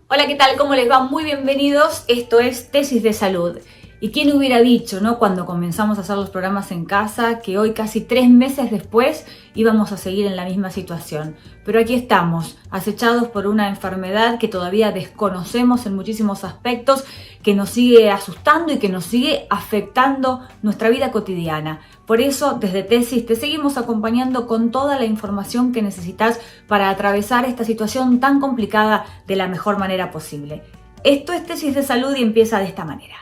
Hola, ¿qué tal? ¿Cómo les va? Muy bienvenidos. Esto es Tesis de Salud. ¿Y quién hubiera dicho, no, cuando comenzamos a hacer los programas en casa, que hoy, casi 3 meses después, íbamos a seguir en la misma situación? Pero aquí estamos, acechados por una enfermedad que todavía desconocemos en muchísimos aspectos, que nos sigue asustando y que nos sigue afectando nuestra vida cotidiana. Por eso, desde Tesis, te seguimos acompañando con toda la información que necesitas para atravesar esta situación tan complicada de la mejor manera posible. Esto es Tesis de Salud y empieza de esta manera.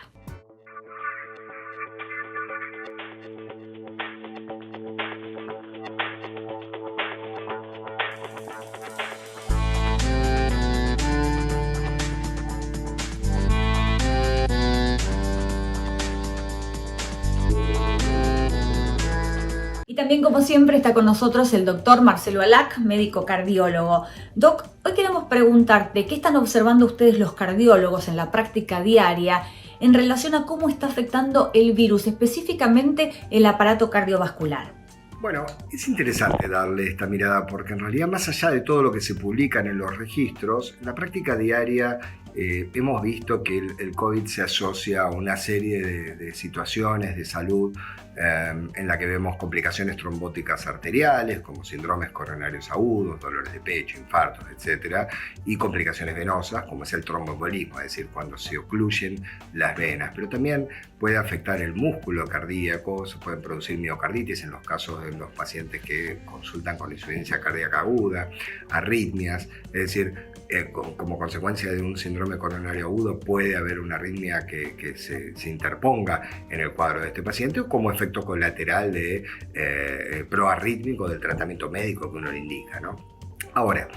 Y también, como siempre, está con nosotros el doctor Marcelo Alac, médico cardiólogo. Doc, hoy queremos preguntarte qué están observando ustedes los cardiólogos en la práctica diaria en relación a cómo está afectando el virus, específicamente el aparato cardiovascular. Bueno, es interesante darle esta mirada porque en realidad, más allá de todo lo que se publica en los registros, en la práctica diaria hemos visto que el COVID se asocia a una serie de situaciones de salud en la que vemos complicaciones trombóticas arteriales, como síndromes coronarios agudos, dolores de pecho, infartos, etc. Y complicaciones venosas, como es el tromboembolismo, es decir, cuando se ocluyen las venas. Pero también puede afectar el músculo cardíaco, se pueden producir miocarditis en los casos de los pacientes que consultan con insuficiencia cardíaca aguda, arritmias, es decir, como consecuencia de un síndrome coronario agudo puede haber una arritmia que se interponga en el cuadro de este paciente, o como efecto colateral de proarrítmico del tratamiento médico que uno le indica, ¿no? Ahora,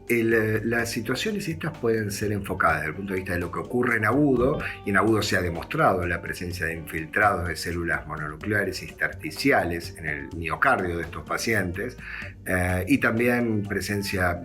las situaciones estas pueden ser enfocadas desde el punto de vista de lo que ocurre en agudo, y en agudo se ha demostrado la presencia de infiltrados de células mononucleares intersticiales en el miocardio de estos pacientes, y también presencia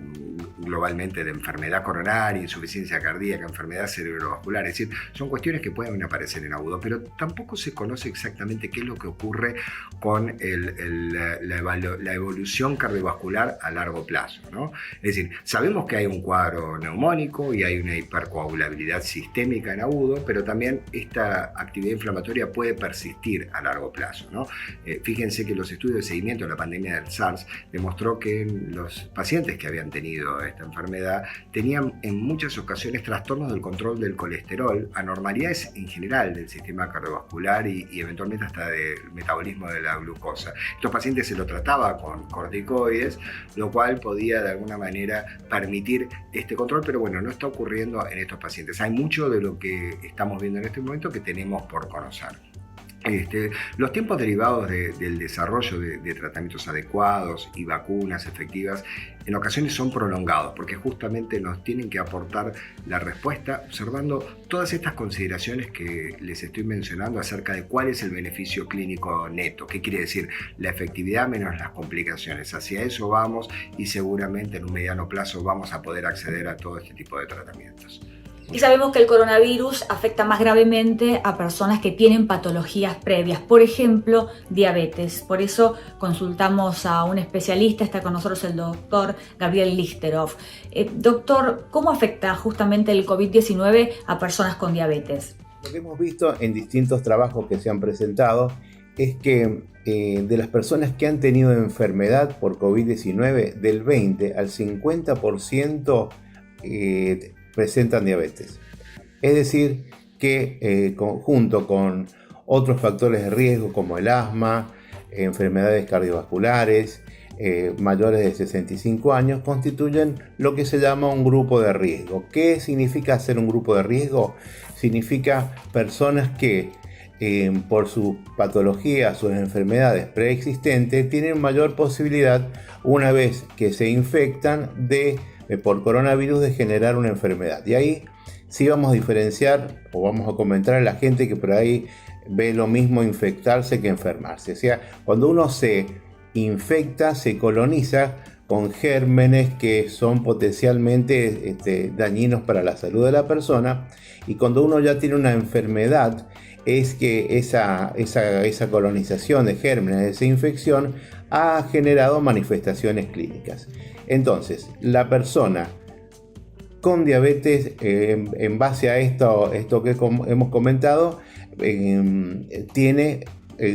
globalmente de enfermedad coronaria, insuficiencia cardíaca, enfermedad cerebrovascular. Es decir, son cuestiones que pueden aparecer en agudo, pero tampoco se conoce exactamente qué es lo que ocurre con la evolución cardiovascular a largo plazo, ¿no? Es decir, sabemos que hay un cuadro neumónico y hay una hipercoagulabilidad sistémica en agudo, pero también esta actividad inflamatoria puede persistir a largo plazo, ¿no? Fíjense que los estudios de seguimiento de la pandemia del SARS demostró que los pacientes que habían tenido esta enfermedad tenían en muchas ocasiones trastornos del control del colesterol, anormalidades en general del sistema cardiovascular y eventualmente hasta del metabolismo de la glucosa. Estos pacientes se lo trataba con corticoides, lo cual podía de alguna manera permitir este control, pero bueno, no está ocurriendo en estos pacientes. Hay mucho de lo que estamos viendo en este momento que tenemos por conocer. Los tiempos derivados del desarrollo de tratamientos adecuados y vacunas efectivas en ocasiones son prolongados porque justamente nos tienen que aportar la respuesta observando todas estas consideraciones que les estoy mencionando acerca de cuál es el beneficio clínico neto. ¿Qué quiere decir? La efectividad menos las complicaciones. Hacia eso vamos y seguramente en un mediano plazo vamos a poder acceder a todo este tipo de tratamientos. Y sabemos que el coronavirus afecta más gravemente a personas que tienen patologías previas, por ejemplo, diabetes. Por eso consultamos a un especialista, está con nosotros el doctor Gabriel Lichterhoff. Doctor, ¿cómo afecta justamente el COVID-19 a personas con diabetes? Lo que hemos visto en distintos trabajos que se han presentado es que de las personas que han tenido enfermedad por COVID-19, del 20 al 50% presentan diabetes. Es decir, que junto con otros factores de riesgo como el asma, enfermedades cardiovasculares, mayores de 65 años, constituyen lo que se llama un grupo de riesgo. ¿Qué significa ser un grupo de riesgo? Significa personas que por su patología, sus enfermedades preexistentes, tienen mayor posibilidad, una vez que se infectan por coronavirus, de generar una enfermedad. Y ahí sí vamos a diferenciar, o vamos a comentar a la gente que por ahí ve lo mismo infectarse que enfermarse. O sea, cuando uno se infecta, se coloniza con gérmenes que son potencialmente dañinos para la salud de la persona, y cuando uno ya tiene una enfermedad, es que esa colonización de gérmenes, esa infección, ha generado manifestaciones clínicas. Entonces, la persona con diabetes, en base a esto que hemos comentado, tiene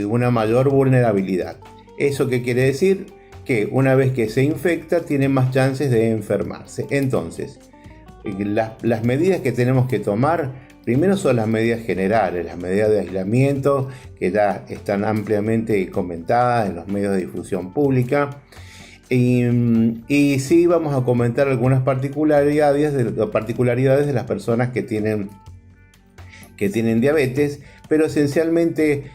una mayor vulnerabilidad. ¿Eso qué quiere decir? Que una vez que se infecta tiene más chances de enfermarse. Entonces, las medidas que tenemos que tomar, primero son las medidas generales, las medidas de aislamiento, que ya están ampliamente comentadas en los medios de difusión pública. Y sí vamos a comentar algunas particularidades de las personas que tienen diabetes, pero esencialmente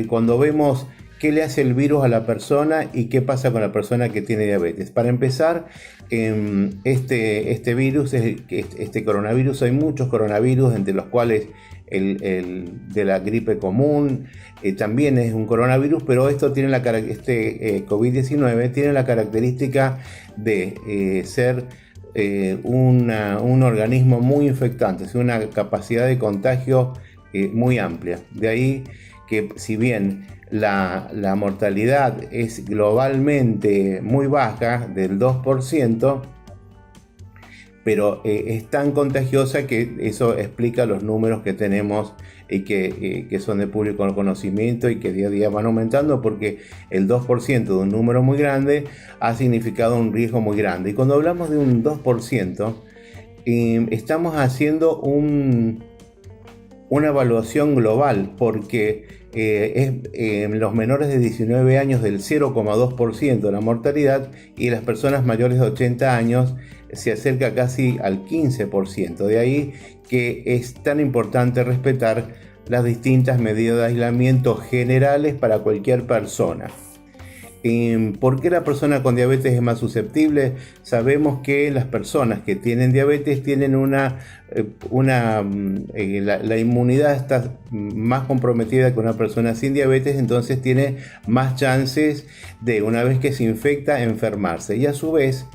cuando vemos qué le hace el virus a la persona y qué pasa con la persona que tiene diabetes. Para empezar, este virus, este coronavirus, hay muchos coronavirus, entre los cuales el de la gripe común también es un coronavirus, pero esto tiene COVID-19 tiene la característica de ser un organismo muy infectante, es una capacidad de contagio muy amplia. De ahí que, si bien la mortalidad es globalmente muy baja, del 2%, pero es tan contagiosa que eso explica los números que tenemos y que son de público conocimiento y que día a día van aumentando, porque el 2% de un número muy grande ha significado un riesgo muy grande. Y cuando hablamos de un 2%, estamos haciendo una evaluación global, porque en los menores de 19 años del 0,2% la mortalidad, y las personas mayores de 80 años se acerca casi al 15%. De ahí que es tan importante respetar las distintas medidas de aislamiento generales para cualquier persona. ¿Por qué la persona con diabetes es más susceptible? Sabemos que las personas que tienen diabetes tienen la inmunidad está más comprometida que una persona sin diabetes, entonces tiene más chances de, una vez que se infecta, enfermarse. Y a su vez,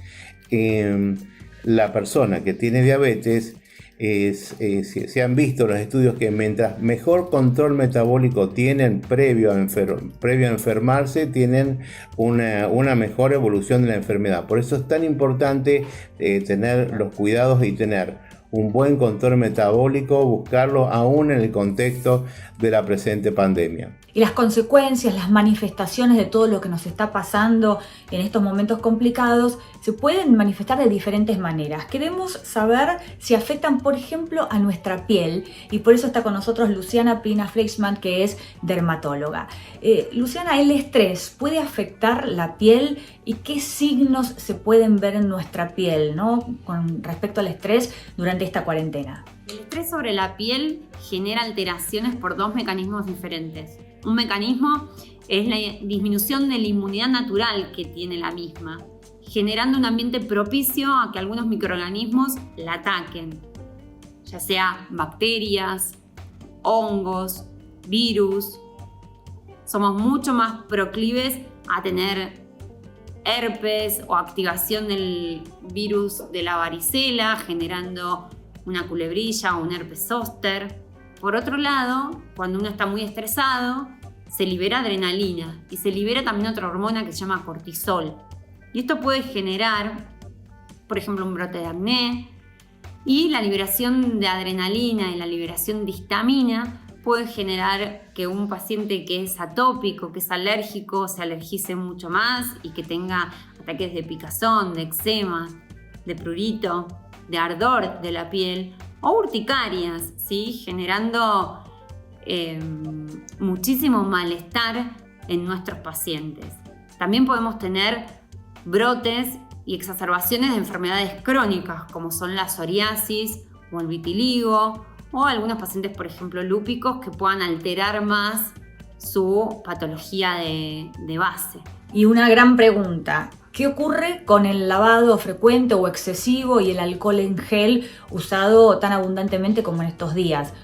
la persona que tiene diabetes, se han visto los estudios que mientras mejor control metabólico tienen previo a enfermarse, tienen una mejor evolución de la enfermedad. Por eso es tan importante tener los cuidados y tener un buen control metabólico, buscarlo aún en el contexto de la presente pandemia. Y las consecuencias, las manifestaciones de todo lo que nos está pasando en estos momentos complicados se pueden manifestar de diferentes maneras. Queremos saber si afectan, por ejemplo, a nuestra piel, y por eso está con nosotros Luciana Pina Fleixman, que es dermatóloga. Luciana, ¿el estrés puede afectar la piel y qué signos se pueden ver en nuestra piel, ¿no?, con respecto al estrés durante esta cuarentena? El estrés sobre la piel genera alteraciones por dos mecanismos diferentes. Un mecanismo es la disminución de la inmunidad natural que tiene la misma, generando un ambiente propicio a que algunos microorganismos la ataquen, ya sea bacterias, hongos, virus. Somos mucho más proclives a tener herpes o activación del virus de la varicela, generando una culebrilla o un herpes zóster. Por otro lado, cuando uno está muy estresado, se libera adrenalina y se libera también otra hormona que se llama cortisol. Y esto puede generar, por ejemplo, un brote de acné, y la liberación de adrenalina y la liberación de histamina puede generar que un paciente que es atópico, que es alérgico, se alergice mucho más y que tenga ataques de picazón, de eczema, de prurito, de ardor de la piel o urticarias, ¿sí?, generando muchísimo malestar en nuestros pacientes. También podemos tener brotes y exacerbaciones de enfermedades crónicas, como son la psoriasis o el vitiligo, o algunos pacientes, por ejemplo, lúpicos, que puedan alterar más su patología de base. Y una gran pregunta: ¿qué ocurre con el lavado frecuente o excesivo y el alcohol en gel usado tan abundantemente como en estos días?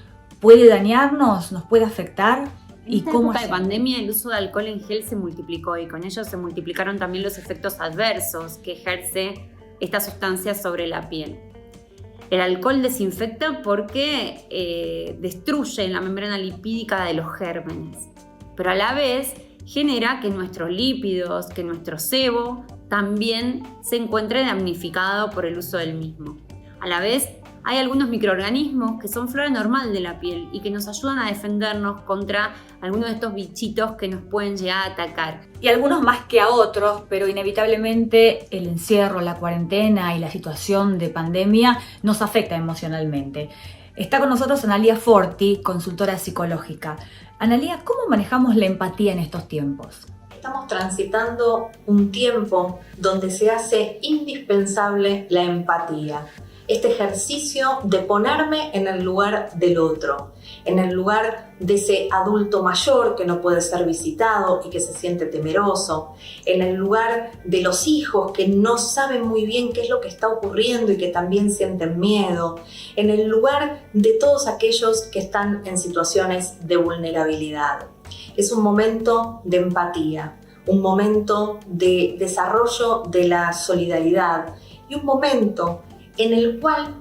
¿Puede dañarnos? ¿Nos puede afectar? En esta época de pandemia, el uso de alcohol en gel se multiplicó, y con ello se multiplicaron también los efectos adversos que ejerce esta sustancia sobre la piel. El alcohol desinfecta porque destruye la membrana lipídica de los gérmenes, pero a la vez genera que nuestros lípidos, que nuestro sebo también se encuentre damnificado por el uso del mismo. A la vez, hay algunos microorganismos que son flora normal de la piel y que nos ayudan a defendernos contra algunos de estos bichitos que nos pueden llegar a atacar. Y algunos más que a otros, pero inevitablemente el encierro, la cuarentena y la situación de pandemia nos afecta emocionalmente. Está con nosotros Analía Forti, consultora psicológica. Analía, ¿cómo manejamos la empatía en estos tiempos? Estamos transitando un tiempo donde se hace indispensable la empatía. Este ejercicio de ponerme en el lugar del otro, en el lugar de ese adulto mayor que no puede ser visitado y que se siente temeroso, en el lugar de los hijos que no saben muy bien qué es lo que está ocurriendo y que también sienten miedo, en el lugar de todos aquellos que están en situaciones de vulnerabilidad. Es un momento de empatía, un momento de desarrollo de la solidaridad y un momento en el cual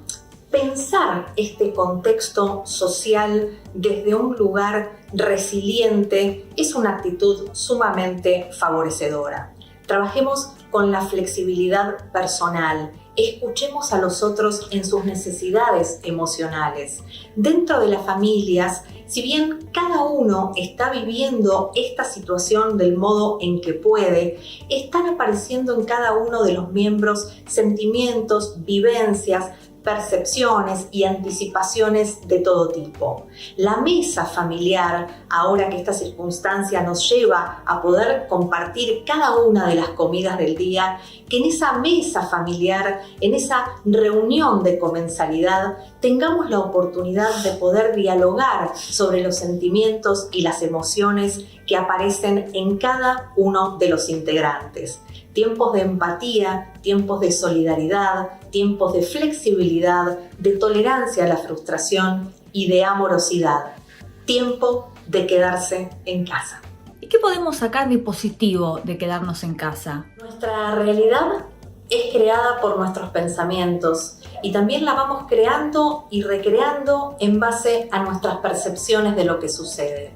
pensar este contexto social desde un lugar resiliente es una actitud sumamente favorecedora. Trabajemos con la flexibilidad personal, escuchemos a los otros en sus necesidades emocionales. Dentro de las familias, si bien cada uno está viviendo esta situación del modo en que puede, están apareciendo en cada uno de los miembros sentimientos, vivencias, percepciones y anticipaciones de todo tipo. La mesa familiar, ahora que esta circunstancia nos lleva a poder compartir cada una de las comidas del día, que en esa mesa familiar, en esa reunión de comensalidad, tengamos la oportunidad de poder dialogar sobre los sentimientos y las emociones que aparecen en cada uno de los integrantes. Tiempos de empatía, tiempos de solidaridad, tiempos de flexibilidad, de tolerancia a la frustración y de amorosidad. Tiempo de quedarse en casa. ¿Y qué podemos sacar de positivo de quedarnos en casa? Nuestra realidad es creada por nuestros pensamientos y también la vamos creando y recreando en base a nuestras percepciones de lo que sucede.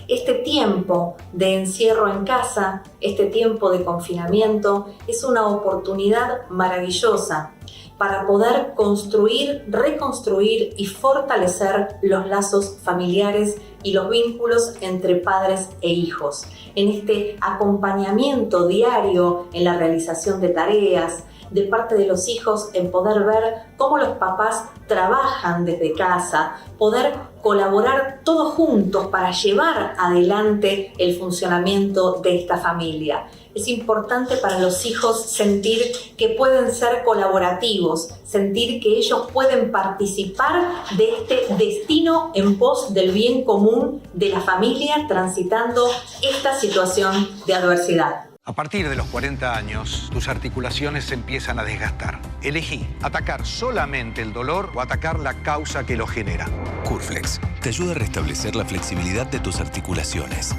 Este tiempo de encierro en casa, este tiempo de confinamiento, es una oportunidad maravillosa para poder construir, reconstruir y fortalecer los lazos familiares y los vínculos entre padres e hijos. En este acompañamiento diario en la realización de tareas, de parte de los hijos en poder ver cómo los papás trabajan desde casa, poder colaborar todos juntos para llevar adelante el funcionamiento de esta familia. Es importante para los hijos sentir que pueden ser colaborativos, sentir que ellos pueden participar de este destino en pos del bien común de la familia transitando esta situación de adversidad. A partir de los 40 años, tus articulaciones se empiezan a desgastar. Elegí atacar solamente el dolor o atacar la causa que lo genera. Curflex te ayuda a restablecer la flexibilidad de tus articulaciones.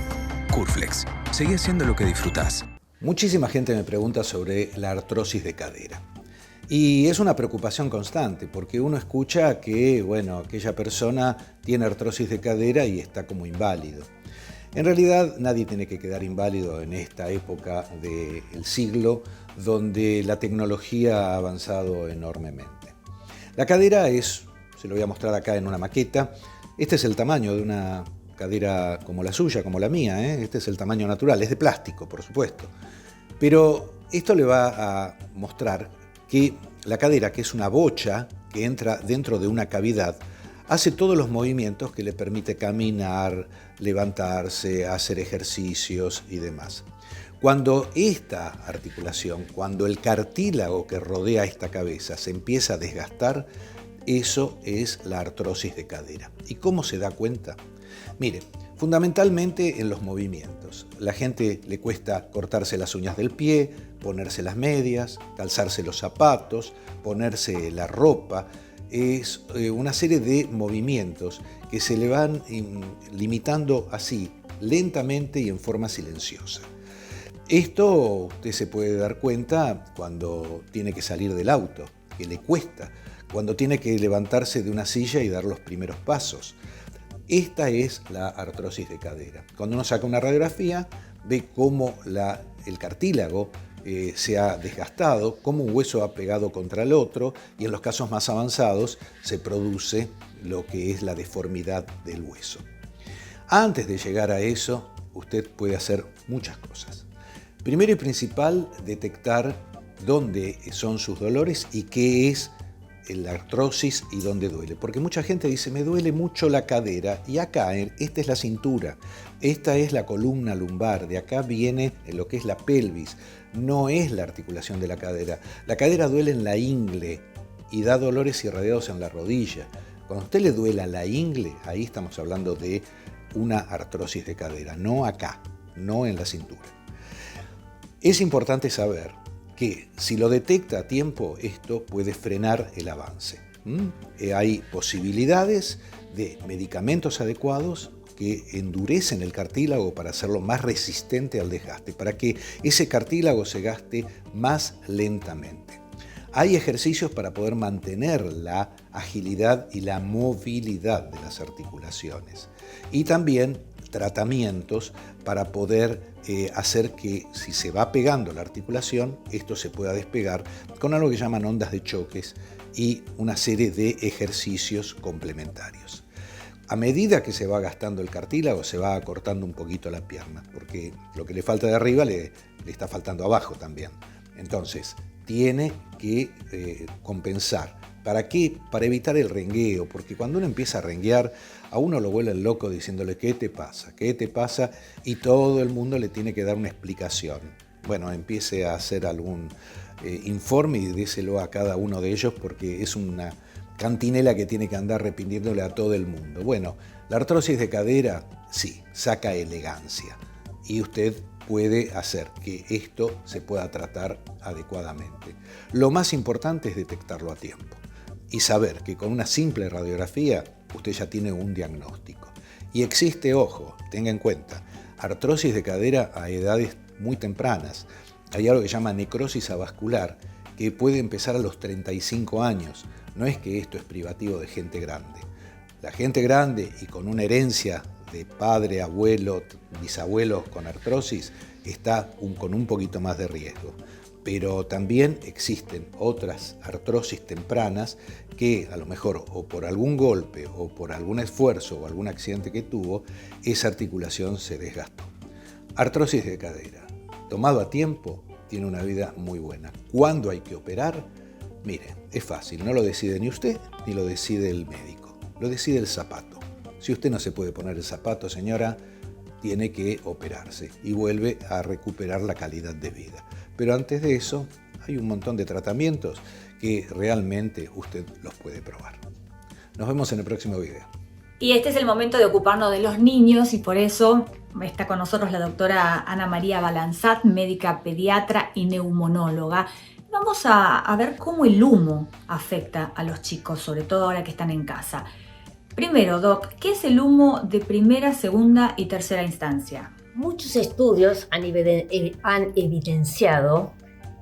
Curflex, seguí haciendo lo que disfrutás. Muchísima gente me pregunta sobre la artrosis de cadera. Y es una preocupación constante, porque uno escucha que, aquella persona tiene artrosis de cadera y está como inválido. En realidad, nadie tiene que quedar inválido en esta época del siglo donde la tecnología ha avanzado enormemente. La cadera se lo voy a mostrar acá en una maqueta. Este es el tamaño de una cadera como la suya, como la mía, Este es el tamaño natural, es de plástico, por supuesto. Pero esto le va a mostrar que la cadera, que es una bocha que entra dentro de una cavidad, hace todos los movimientos que le permite caminar, levantarse, hacer ejercicios y demás. Cuando esta articulación, cuando el cartílago que rodea esta cabeza se empieza a desgastar, eso es la artrosis de cadera. ¿Y cómo se da cuenta? Mire, fundamentalmente en los movimientos. La gente le cuesta cortarse las uñas del pie, ponerse las medias, calzarse los zapatos, ponerse la ropa. Es una serie de movimientos que se le van limitando así, lentamente y en forma silenciosa. Esto usted se puede dar cuenta cuando tiene que salir del auto, que le cuesta, cuando tiene que levantarse de una silla y dar los primeros pasos. Esta es la artrosis de cadera. Cuando uno saca una radiografía, ve cómo el cartílago se ha desgastado, cómo un hueso ha pegado contra el otro, y en los casos más avanzados se produce lo que es la deformidad del hueso. Antes de llegar a eso, usted puede hacer muchas cosas. Primero y principal, detectar dónde son sus dolores y qué es la artrosis y dónde duele. Porque mucha gente dice, me duele mucho la cadera, y acá, esta es la cintura, esta es la columna lumbar, de acá viene lo que es la pelvis, no es la articulación de la cadera. La cadera duele en la ingle y da dolores irradiados en la rodilla. Cuando a usted le duela la ingle, ahí estamos hablando de una artrosis de cadera, no acá, no en la cintura. Es importante saber que si lo detecta a tiempo, esto puede frenar el avance. Hay posibilidades de medicamentos adecuados que endurecen el cartílago para hacerlo más resistente al desgaste, para que ese cartílago se gaste más lentamente. Hay ejercicios para poder mantener la agilidad y la movilidad de las articulaciones. Y también tratamientos para poder hacer que, si se va pegando la articulación, esto se pueda despegar con algo que llaman ondas de choques y una serie de ejercicios complementarios. A medida que se va gastando el cartílago, se va acortando un poquito la pierna, porque lo que le falta de arriba le está faltando abajo también. Entonces, tiene que compensar. ¿Para qué? Para evitar el rengueo, porque cuando uno empieza a renguear, a uno lo vuelven loco diciéndole ¿qué te pasa? ¿Qué te pasa? Y todo el mundo le tiene que dar una explicación. Bueno, empiece a hacer algún informe y déselo a cada uno de ellos, porque es una cantinela que tiene que andar repitiéndole a todo el mundo. Bueno, la artrosis de cadera, sí, saca elegancia, y usted puede hacer que esto se pueda tratar adecuadamente. Lo más importante es detectarlo a tiempo y saber que con una simple radiografía usted ya tiene un diagnóstico. Y existe, ojo, tenga en cuenta, artrosis de cadera a edades muy tempranas. Hay algo que se llama necrosis avascular, que puede empezar a los 35 años. No es que esto es privativo de gente grande. La gente grande y con una herencia de padre, abuelo, bisabuelos con artrosis, está con un poquito más de riesgo. Pero también existen otras artrosis tempranas que a lo mejor o por algún golpe o por algún esfuerzo o algún accidente que tuvo, esa articulación se desgastó. Artrosis de cadera, tomado a tiempo, tiene una vida muy buena. ¿Cuándo hay que operar? Mire, es fácil, no lo decide ni usted ni lo decide el médico, lo decide el zapato. Si usted no se puede poner el zapato, señora, tiene que operarse y vuelve a recuperar la calidad de vida. Pero antes de eso, hay un montón de tratamientos que realmente usted los puede probar. Nos vemos en el próximo video. Y este es el momento de ocuparnos de los niños, y por eso está con nosotros la doctora Ana María Balanzat, médica pediatra y neumonóloga. Vamos a ver cómo el humo afecta a los chicos, sobre todo ahora que están en casa. Primero, Doc, ¿qué es el humo de primera, segunda y tercera instancia? Muchos estudios han evidenciado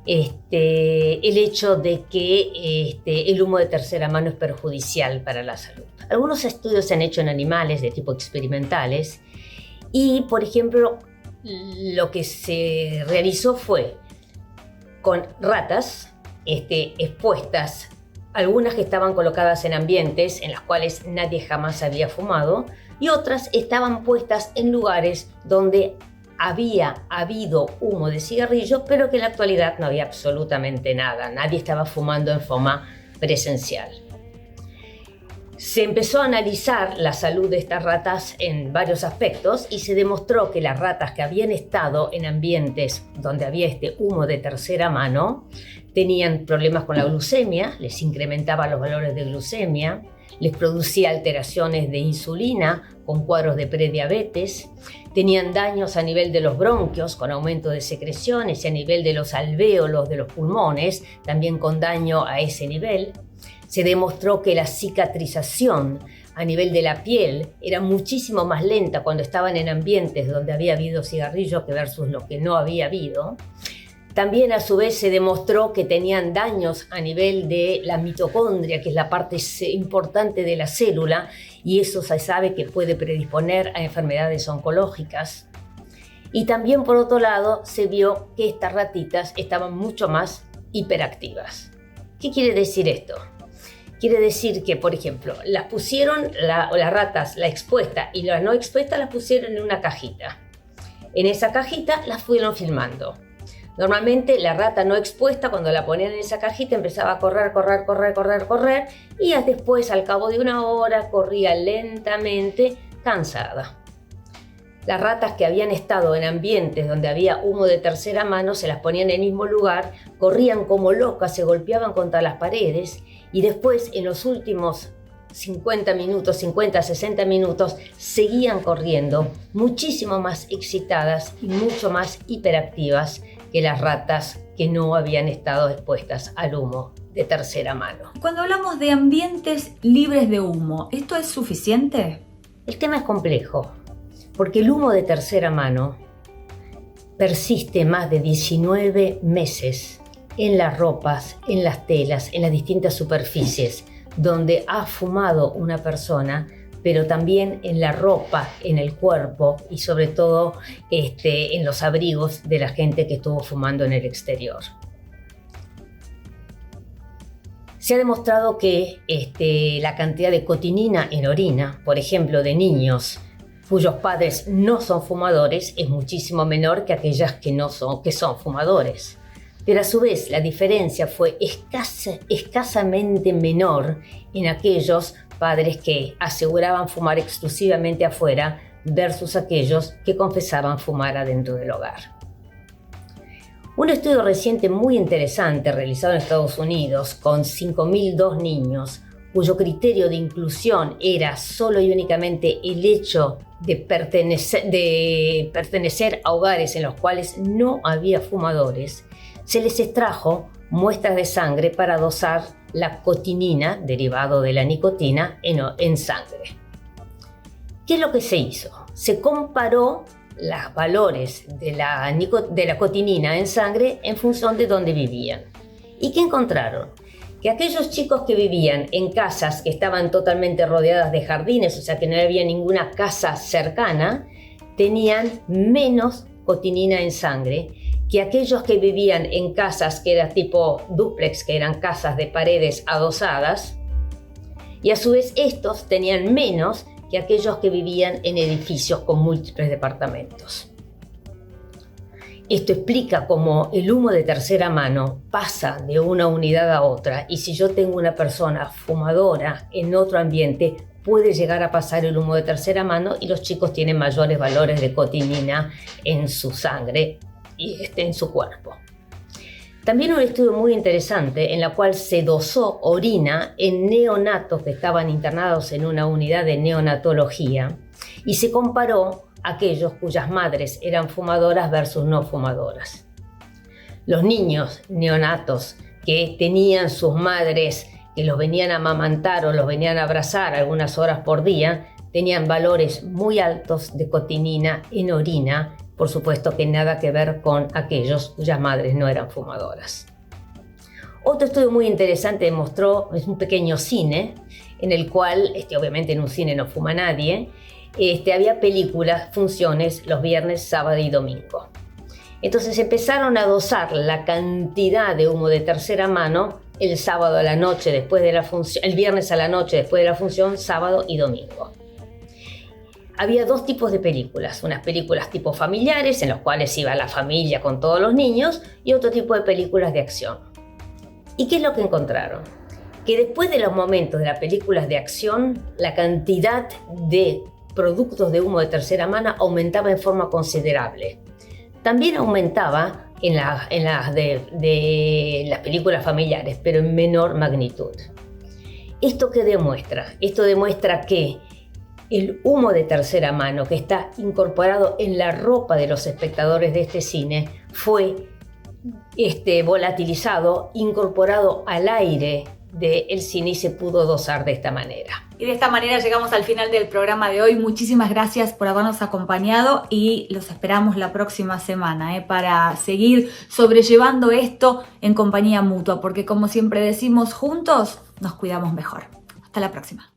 el hecho de que el humo de tercera mano es perjudicial para la salud. Algunos estudios se han hecho en animales de tipo experimentales y, por ejemplo, lo que se realizó fue con ratas expuestas, algunas que estaban colocadas en ambientes en los cuales nadie jamás había fumado, y otras estaban puestas en lugares donde había habido humo de cigarrillo, pero que en la actualidad no había absolutamente nada. Nadie estaba fumando en forma presencial. Se empezó a analizar la salud de estas ratas en varios aspectos y se demostró que las ratas que habían estado en ambientes donde había humo de tercera mano tenían problemas con la glucemia, les incrementaba los valores de glucemia, les producía alteraciones de insulina con cuadros de prediabetes, tenían daños a nivel de los bronquios con aumento de secreciones y a nivel de los alvéolos de los pulmones, también con daño a ese nivel. Se demostró que la cicatrización a nivel de la piel era muchísimo más lenta cuando estaban en ambientes donde había habido cigarrillos que versus lo que no había habido. También a su vez se demostró que tenían daños a nivel de la mitocondria, que es la parte importante de la célula, y eso se sabe que puede predisponer a enfermedades oncológicas. Y también, por otro lado, se vio que estas ratitas estaban mucho más hiperactivas. ¿Qué quiere decir esto? Quiere decir que, por ejemplo, las pusieron, las ratas, la expuesta y la no expuesta, las pusieron en una cajita. En esa cajita las fueron filmando. Normalmente la rata no expuesta, cuando la ponían en esa cajita, empezaba a correr, y después, al cabo de una hora, corría lentamente, cansada. Las ratas que habían estado en ambientes donde había humo de tercera mano se las ponían en el mismo lugar, corrían como locas, se golpeaban contra las paredes y después, en los últimos 50, 60 minutos, seguían corriendo, muchísimo más excitadas y mucho más hiperactivas que las ratas que no habían estado expuestas al humo de tercera mano. Cuando hablamos de ambientes libres de humo, ¿esto es suficiente? El tema es complejo, porque el humo de tercera mano persiste más de 19 meses en las ropas, en las telas, en las distintas superficies donde ha fumado una persona, pero también en la ropa, en el cuerpo y sobre todo en los abrigos de la gente que estuvo fumando en el exterior. Se ha demostrado que la cantidad de cotinina en orina, por ejemplo, de niños cuyos padres no son fumadores, es muchísimo menor que aquellas que son fumadores. Pero a su vez la diferencia fue escasamente menor en aquellos padres que aseguraban fumar exclusivamente afuera versus aquellos que confesaban fumar adentro del hogar. Un estudio reciente muy interesante realizado en Estados Unidos con 5.002 niños, cuyo criterio de inclusión era solo y únicamente el hecho de pertenecer a hogares en los cuales no había fumadores, se les extrajo muestras de sangre para dosar la cotinina, derivado de la nicotina, en sangre. ¿Qué es lo que se hizo? Se comparó los valores de la cotinina en sangre en función de dónde vivían. ¿Y qué encontraron? Que aquellos chicos que vivían en casas que estaban totalmente rodeadas de jardines, o sea que no había ninguna casa cercana, tenían menos cotinina en sangre que aquellos que vivían en casas que eran tipo dúplex, que eran casas de paredes adosadas, y a su vez estos tenían menos que aquellos que vivían en edificios con múltiples departamentos. Esto explica cómo el humo de tercera mano pasa de una unidad a otra, y si yo tengo una persona fumadora en otro ambiente, puede llegar a pasar el humo de tercera mano y los chicos tienen mayores valores de cotinina en su sangre y en su cuerpo. También un estudio muy interesante en la cual se dosó orina en neonatos que estaban internados en una unidad de neonatología y se comparó aquellos cuyas madres eran fumadoras versus no fumadoras. Los niños neonatos que tenían sus madres que los venían a amamantar o los venían a abrazar algunas horas por día, tenían valores muy altos de cotinina en orina, por supuesto que nada que ver con aquellos cuyas madres no eran fumadoras. Otro estudio muy interesante demostró, es un pequeño cine, en el cual, obviamente en un cine no fuma nadie, había películas, funciones los viernes, sábado y domingo. Entonces empezaron a dosar la cantidad de humo de tercera mano el sábado a la noche después de la función, el viernes a la noche después de la función, sábado y domingo. Había dos tipos de películas, unas películas tipo familiares en las cuales iba la familia con todos los niños y otro tipo de películas de acción. ¿Y qué es lo que encontraron? Que después de los momentos de las películas de acción, la cantidad de productos de humo de tercera mano aumentaba en forma considerable. También aumentaba en las películas familiares, pero en menor magnitud. ¿Esto qué demuestra? Esto demuestra que el humo de tercera mano que está incorporado en la ropa de los espectadores de este cine fue volatilizado, incorporado al aire del cine y se pudo dosar de esta manera. Y de esta manera llegamos al final del programa de hoy. Muchísimas gracias por habernos acompañado y los esperamos la próxima semana para seguir sobrellevando esto en compañía mutua, porque como siempre decimos, juntos nos cuidamos mejor. Hasta la próxima.